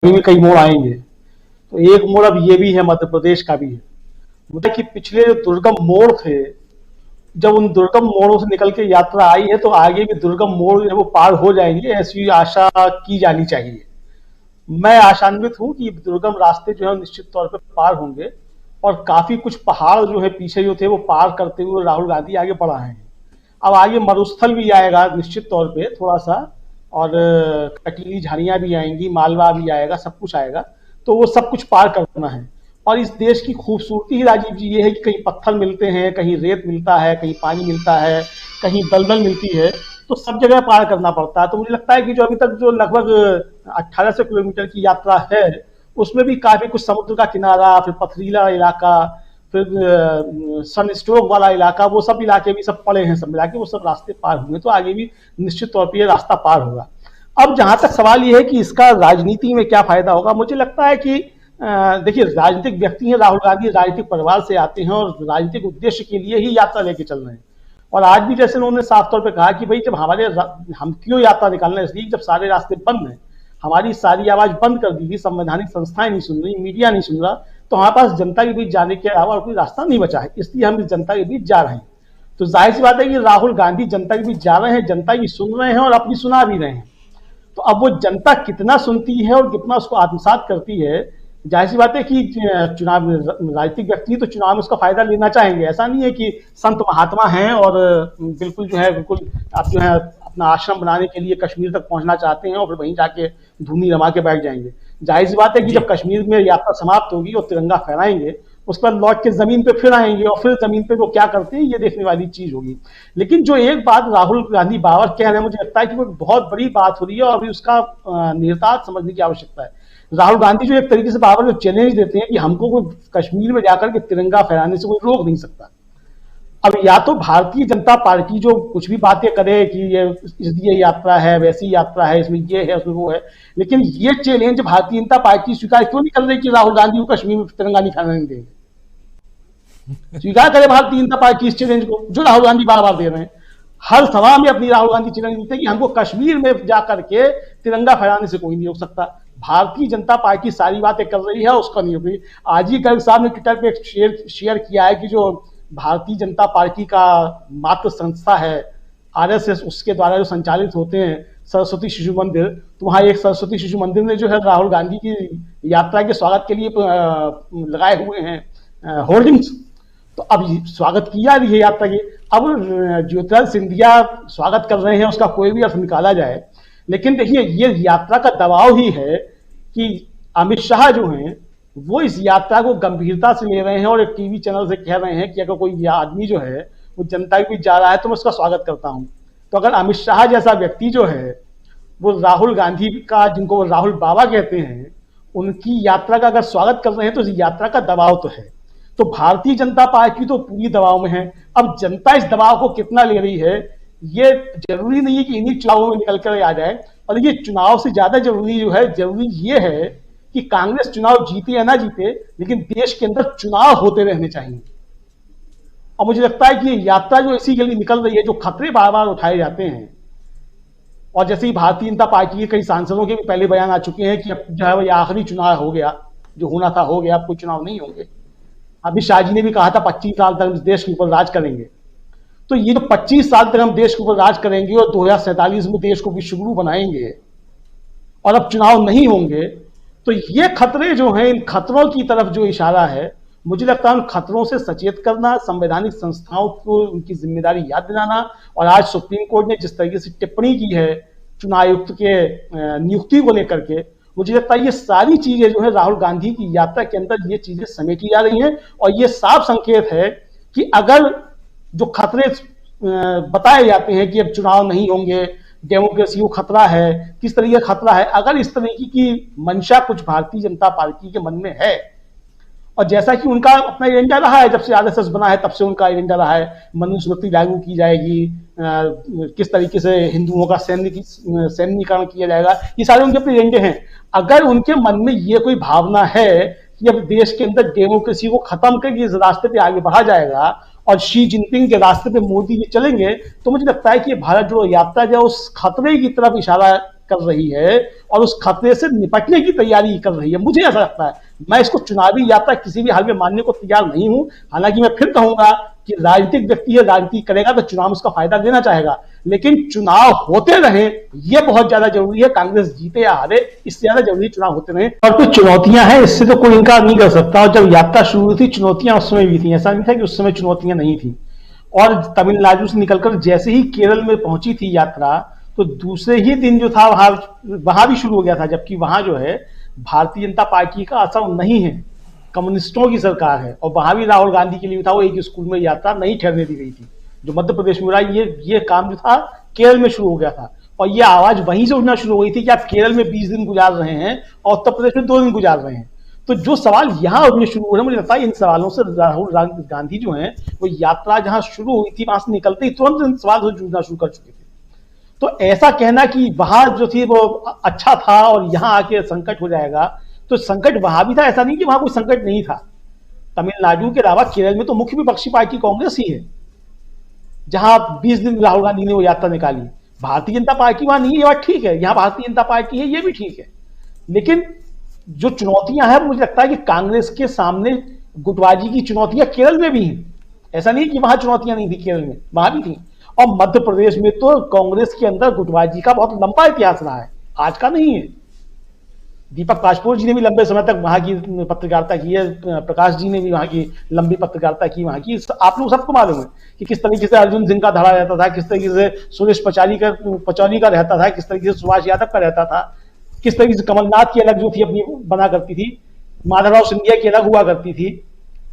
भी कई मोड़ आएंगे। तो एक मोड़ अब ये भी है, मध्य प्रदेश का भी है। मुझे कि पिछले जो दुर्गम मोड़ थे, जब उन दुर्गम मोड़ों से निकल के यात्रा आई है तो आगे भी दुर्गम मोड़ जो है वो पार हो जाएंगे, ऐसी आशा की जानी चाहिए। मैं आशान्वित हूं कि दुर्गम रास्ते जो है निश्चित तौर पर पार होंगे, और काफी कुछ पहाड़ जो है पीछे जो थे वो पार करते हुए राहुल गांधी आगे बढ़ रहे हैं। अब आगे मरुस्थल भी आएगा निश्चित तौर पे थोड़ा सा, और कटीली झाड़ियां भी आएंगी, मालवा भी आएगा, सब कुछ आएगा। तो वो सब कुछ पार करना है। और इस देश की खूबसूरती ही राजीव जी ये है कि कहीं पत्थर मिलते हैं, कहीं रेत मिलता है, कहीं पानी मिलता है, कहीं दलदल मिलती है, तो सब जगह पार करना पड़ता है। तो मुझे लगता है कि जो अभी तक जो लगभग 1800 किलोमीटर की यात्रा है, उसमें भी काफी कुछ समुद्र का किनारा, फिर पथरीला इलाका, फिर सन स्ट्रोक वाला इलाका, वो सब इलाके भी सब पड़े हैं, सब मिला के वो सब रास्ते पार होंगे। तो आगे भी निश्चित तौर पर ये रास्ता पार होगा। अब जहां तक सवाल ये है कि इसका राजनीति में क्या फायदा होगा, मुझे लगता है कि देखिए, राजनीतिक व्यक्ति हैं राहुल गांधी, राजनीतिक परिवार से आते हैं और राजनीतिक उद्देश्य के लिए ही यात्रा लेके चल रहे हैं। और आज भी जैसे उन्होंने साफ तौर पे कहा कि भाई जब हम क्यों यात्रा निकालना है, इसलिए जब सारे रास्ते बंद हैं, हमारी सारी आवाज बंद कर दी थी, संवैधानिक संस्थाएं नहीं सुन रही, मीडिया नहीं सुन रहा, तो हमारे पास जनता के बीच जाने के अलावा और कोई रास्ता नहीं बचा है, इसलिए हम इस जनता के बीच जा रहे हैं। तो जाहिर सी बात है कि राहुल गांधी जनता के बीच जा रहे हैं, जनता की सुन रहे हैं और अपनी सुना भी रहे हैं। तो अब वो जनता कितना सुनती है और कितना उसको आत्मसात करती है, जाहिर सी बात है कि चुनाव राजनीतिक व्यक्ति तो चुनाव में उसका फायदा लेना चाहेंगे। ऐसा नहीं है कि संत महात्मा हैं और बिल्कुल जो है बिल्कुल आप जो है अपना आश्रम बनाने के लिए कश्मीर तक पहुंचना चाहते हैं और फिर वहीं जाके धूनी रमा के बैठ जाएंगे। जाहिर सी बात है कि जब कश्मीर में यात्रा समाप्त होगी और तिरंगा फहराएंगे, उस पर लौट के जमीन पे फिर आएंगे और फिर जमीन पे वो क्या करते हैं ये देखने वाली चीज होगी। लेकिन जो एक बात राहुल गांधी बार कह रहे हैं, मुझे लगता है कि वो बहुत बड़ी बात हो रही है और अभी उसका निहितार्थ समझने की आवश्यकता है। राहुल गांधी जो एक तरीके से बार बार जो चैलेंज देते हैं कि हमको कोई कश्मीर में जाकर के तिरंगा फहराने से कोई रोक नहीं सकता। अब या तो भारतीय जनता पार्टी जो कुछ भी बातें करे कि ये यात्रा है, वैसी यात्रा है, इसमें ये है, उसमें वो है, लेकिन ये चैलेंज भारतीय जनता पार्टी स्वीकार क्यों नहीं कर रही कि राहुल गांधी को कश्मीर में तिरंगा नहीं फहराने देंगे? स्वीकार करे भारतीय जनता पार्टी इस चैलेंज को जो राहुल गांधी बार बार दे रहे हैं। हर सभा में अपनी राहुल गांधी चैलेंज देते हैं कि हमको कश्मीर में जाकर के तिरंगा फहराने से कोई नहीं रोक सकता। भारतीय जनता पार्टी सारी बातें कर रही है, उसका नहीं हो रही। आज ही गर्ग साहब ने ट्विटर पे शेयर किया है कि जो भारतीय जनता पार्टी का मातृ संस्था है आरएसएस, उसके द्वारा जो संचालित होते हैं सरस्वती शिशु मंदिर, तो वहां एक सरस्वती शिशु मंदिर ने जो है राहुल गांधी की यात्रा के स्वागत के लिए लगाए हुए हैं होर्डिंग्स। तो अब स्वागत किया रही है यात्रा की। अब ज्योतिरादित्य सिंधिया स्वागत कर रहे हैं, उसका कोई भी अर्थ निकाला जाए, लेकिन देखिए ये यात्रा का दबाव ही है कि अमित शाह जो हैं वो इस यात्रा को गंभीरता से ले रहे हैं और एक टीवी चैनल से कह रहे हैं कि अगर कोई आदमी जो है वो जनता के बीच जा रहा है तो मैं उसका स्वागत करता हूं। तो अगर अमित शाह जैसा व्यक्ति जो है वो राहुल गांधी का, जिनको वो राहुल बाबा कहते हैं, उनकी यात्रा का अगर स्वागत कर रहे हैं तो इस यात्रा का दबाव तो है। तो भारतीय जनता पार्टी तो पूरी दबाव में है। अब जनता इस दबाव को कितना ले रही है, ये जरूरी नहीं है कि इन्हीं चुनावों में निकल कर आ जाए। और ये चुनाव से ज्यादा जरूरी जो है, जरूरी ये है कि कांग्रेस चुनाव जीते या ना जीते, लेकिन देश के अंदर चुनाव होते रहने चाहिए। और मुझे लगता है कि ये यात्रा जो इसी के लिए निकल रही है, जो खतरे बार बार उठाए जाते हैं, और जैसे ही भारतीय जनता पार्टी के कई सांसदों के भी पहले बयान आ चुके हैं कि अब जो है वो आखिरी चुनाव हो गया, जो होना था हो गया, अब कोई चुनाव नहीं होंगे। अमित शाह जी ने भी कहा था 25 साल तक इस देश के ऊपर राज करेंगे। तो ये जो 25 साल तक हम देश के ऊपर राज करेंगे और 2047 में देश को विश्वगुरु बनाएंगे और अब चुनाव नहीं होंगे, तो ये खतरे जो हैं, इन खतरों की तरफ जो इशारा है, मुझे लगता है उन खतरों से सचेत करना, संवैधानिक संस्थाओं को उनकी जिम्मेदारी याद दिलाना। और आज सुप्रीम कोर्ट ने जिस तरीके से टिप्पणी की है चुनाव आयुक्त के नियुक्ति को लेकर के, मुझे लगता है ये सारी चीजें जो है राहुल गांधी की यात्रा के अंदर ये चीजें समेटी जा रही हैं। और ये साफ संकेत है कि अगर जो खतरे बताए जाते हैं कि अब चुनाव नहीं होंगे, डेमोक्रेसी को खतरा है, किस तरीके का खतरा है, अगर इस तरीके की मंशा कुछ भारतीय जनता पार्टी के मन में है, और जैसा कि उनका अपना एजेंडा रहा है, जब से आरएसएस बना है तब से उनका एजेंडा रहा है, मनुस्मृति लागू की जाएगी, किस तरीके से हिंदुओं का सैन्यीकरण किया जाएगा, ये सारे उनके अपने एजेंडे हैं। अगर उनके मन में ये कोई भावना है कि अब देश के अंदर डेमोक्रेसी को खत्म करके इस रास्ते पे आगे बढ़ा जाएगा और शी जिनपिंग के रास्ते पे मोदी जी चलेंगे, तो मुझे लगता है कि भारत जो यात्रा जो उस खतरे की तरफ इशारा कर रही है और उस खतरे से निपटने की तैयारी कर रही है। मुझे ऐसा लगता है, मैं इसको चुनावी यात्रा किसी भी हाल में मानने को तैयार नहीं हूं। हालांकि मैं फिर कहूंगा कि राजनीतिक व्यक्ति है, राजनीति करेगा तो चुनाव उसका फायदा देना चाहेगा, लेकिन चुनाव होते रहे ये बहुत ज्यादा जरूरी है। कांग्रेस जीते या हारे, इससे ज्यादा जरूरी चुनाव होते रहे। और कुछ चुनौतियां हैं, इससे तो कोई इनकार नहीं कर सकता। और जब यात्रा शुरू हुई थी चुनौतियां उस समय भी थी, ऐसा नहीं था कि उस समय चुनौतियां नहीं थी। और तमिलनाडु से निकलकर जैसे ही केरल में पहुंची थी यात्रा, तो दूसरे ही दिन जो था वहां भी शुरू हो गया था, जबकि वहां जो है भारतीय जनता पार्टी का असर नहीं है, कम्युनिस्टों की सरकार है। और वहां भी राहुल गांधी के लिए था, वो एक स्कूल में यात्रा नहीं ठहरने दी गई थी जो मध्य प्रदेश में हो रहा है। ये काम जो था केरल में शुरू हो गया था, और ये आवाज वहीं से उठना शुरू हो गई थी कि आप केरल में 20 दिन गुजार रहे हैं और उत्तर प्रदेश में 2 दिन गुजार रहे हैं। तो जो सवाल यहाँ उठने शुरू हो रहे हैं, मुझे लगता है इन सवालों से राहुल गांधी जो है वो यात्रा जहां शुरू हुई थी वहां से निकलते ही तुरंत इन सवाल से जूझना शुरू कर चुके थे। तो ऐसा कहना कि वहां जो थी वो अच्छा था और यहां आके संकट हो जाएगा, तो संकट वहां भी था, ऐसा नहीं कि वहां कोई संकट नहीं था। तमिलनाडु के अलावा केरल में तो मुख्य विपक्षी पार्टी कांग्रेस ही है, जहां 20 दिन राहुल गांधी ने वो यात्रा निकाली। भारतीय जनता पार्टी वहां नहीं है, ये बात ठीक है, यहां भारतीय जनता पार्टी है, ये भी ठीक है। लेकिन जो चुनौतियां हैं, मुझे लगता है कि कांग्रेस के सामने गुटबाजी की चुनौतियां केरल में भी हैं। ऐसा नहीं कि वहां चुनौतियां नहीं थी, केरल में वहां भी थी। और मध्य प्रदेश में तो कांग्रेस के अंदर गुटबाजी का बहुत लंबा इतिहास रहा है, आज का नहीं है। दीपक पासपोर्ट जी ने भी लंबे समय तक वहां की पत्रकारिता की है, प्रकाश जी ने भी वहां की लंबी पत्रकारिता की वहां की। आप लोग सबको मालूम है कि किस तरीके से अर्जुन सिंह का धड़ा रहता था, किस तरीके से सुरेश पचौरी का रहता था, किस तरीके से सुभाष यादव का रहता था, किस तरीके से कमलनाथ की अलग जो थी अपनी बना करती थी, माधवराव सिंधिया की अलग हुआ करती थी।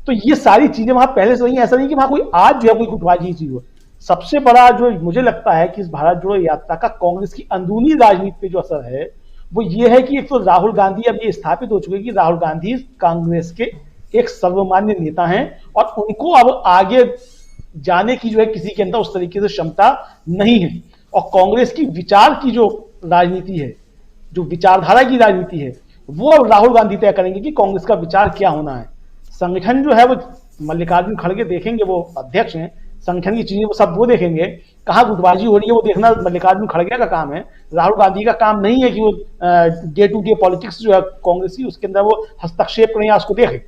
तो ये सारी चीजें वहां पहले से नहीं, ऐसा नहीं कि वहां कोई आज जो है कोई गुटबाजी चीज हो। सबसे बड़ा जो मुझे लगता है कि इस भारत जोड़ो यात्रा का कांग्रेस की अंदरूनी राजनीति पे जो असर है वो ये है कि एक तो राहुल गांधी अब ये स्थापित हो चुके हैं कि राहुल गांधी कांग्रेस के एक सर्वमान्य नेता हैं, और उनको अब आगे जाने की जो है किसी के अंदर उस तरीके से क्षमता नहीं है। और कांग्रेस की विचार की जो राजनीति है, जो विचारधारा की राजनीति है, वो अब राहुल गांधी तय करेंगे कि कांग्रेस का विचार क्या होना है। संगठन जो है वो मल्लिकार्जुन खड़गे देखेंगे, वो अध्यक्ष हैं, संगठन की चीजें वो सब वो देखेंगे। कहाँ गुटबाजी हो रही है वो देखना मल्लिकार्जुन खड़गे का काम है, राहुल गांधी का काम नहीं है कि वो डे टू डे पॉलिटिक्स जो है कांग्रेस की उसके अंदर वो हस्तक्षेप करें या उसको देखें।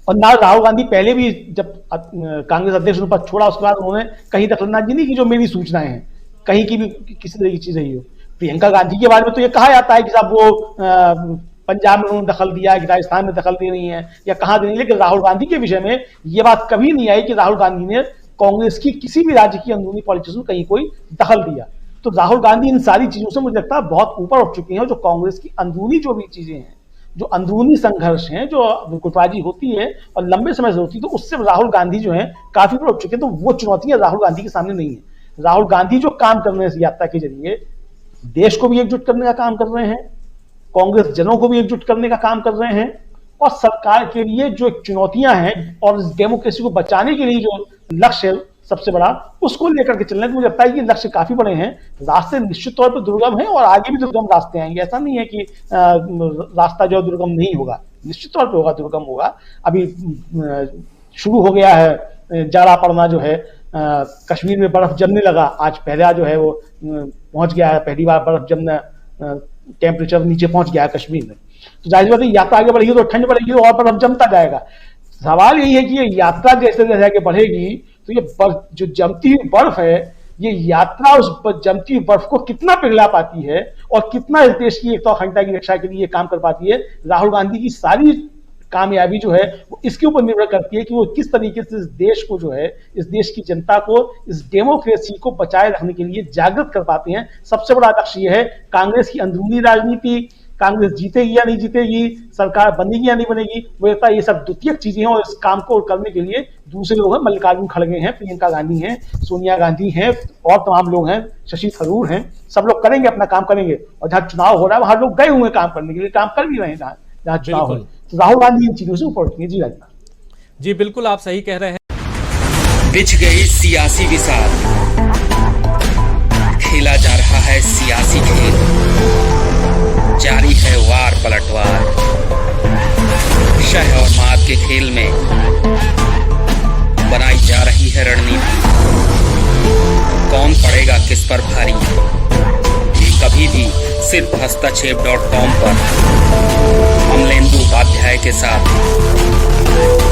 और ना राहुल गांधी पहले भी जब कांग्रेस अध्यक्ष पद छोड़ा उसके बाद उन्होंने कहीं दखलंदाजी नहीं की जो मेरी सूचनाएं हैं, कहीं की भी किसी तरह की चीज रही हो। प्रियंका गांधी के बारे में तो ये कहा जाता है कि साहब वो पंजाब में उन्होंने दखल दिया कि राजस्थान में दखल दे रही है या कहाँ दे रही है, लेकिन राहुल गांधी के विषय में ये बात कभी नहीं आई कि राहुल गांधी ने कांग्रेस की किसी भी राज्य की अंदरूनी पॉलिटिक्स में कहीं कोई दखल दिया। तो राहुल गांधी इन सारी चीजों से मुझे लगता है बहुत ऊपर उठ चुके हैं। जो कांग्रेस की अंदरूनी जो भी चीजें हैं, जो अंदरूनी संघर्ष हैं, जो गुटबाजी होती है और लंबे समय से होती है, तो उससे राहुल गांधी जो है काफी ऊपर उठ चुके हैं। तो वो चुनौतियां राहुल गांधी के सामने नहीं है। राहुल गांधी जो काम कर रहे हैं इस यात्रा के जरिए, देश को भी एकजुट करने का काम कर रहे हैं, कांग्रेस जनों को भी एकजुट करने का काम कर रहे हैं, और सरकार के लिए जो चुनौतियां हैं और इस डेमोक्रेसी को बचाने के लिए जो लक्ष्य है सबसे बड़ा, उसको लेकर के चलने। मुझे लगता है कि लक्ष्य काफी बड़े हैं, रास्ते निश्चित तौर पर दुर्गम है और आगे भी दुर्गम रास्ते आएंगे। ऐसा नहीं है कि रास्ता जो दुर्गम नहीं होगा, निश्चित तौर पर होगा, दुर्गम होगा। अभी शुरू हो गया है जाड़ा पड़ना जो है, कश्मीर में बर्फ जमने लगा, आज पहला जो है वो पहुंच गया है, पहली बार बर्फ जमना, टेम्परेचर नीचे पहुंच गया है कश्मीर में। तो जाहिर बात है यात्रा आगे बढ़ेगी तो ठंड बढ़ेगी और बर्फ जमता जाएगा। सवाल यही है कि ये यात्रा जैसे जैसे आगे बढ़ेगी तो ये जो जमती हुई बर्फ है, ये यात्रा उस जमती हुई बर्फ को कितना पिघला पाती है और कितना इस देश की एक तो अखंडता की रक्षा के लिए काम कर पाती है। राहुल गांधी की सारी कामयाबी जो है वो इसके ऊपर निर्भर करती है कि वो किस तरीके से इस देश को जो है, इस देश की जनता को, इस डेमोक्रेसी को बचाए रखने के लिए जागृत कर पाते हैं। सबसे बड़ा लक्ष्य ये है। कांग्रेस की अंदरूनी राजनीति, कांग्रेस जीतेगी या नहीं जीतेगी, सरकार बनेगी या नहीं बनेगी, वो कहता है ये सब द्वितीयक चीजें हैं, और इस काम को करने के लिए दूसरे लोग हैं, मल्लिकार्जुन खड़गे हैं, प्रियंका गांधी हैं, सोनिया गांधी हैं, और तमाम लोग हैं, शशि थरूर हैं, सब लोग करेंगे, अपना काम करेंगे। और जहां चुनाव हो रहा है वहां लोग गए हुए काम करने के लिए, काम कर भी रहे हैं जहां चुनाव हो। तो राहुल गांधी इन चीजों से ऊपर उठेंगे। जी राजनाथ जी, बिल्कुल आप सही कह रहे हैं। बिछ गई सियासी विसार, खेला जा रहा है सियासी खेल, जारी है वार पलटवार, शह और मात के खेल में बनाई जा रही है रणनीति। कौन पड़ेगा किस पर भारी, ये कभी भी सिर्फ हस्तक्षेप.com पर अमलेंदु उपाध्याय के साथ।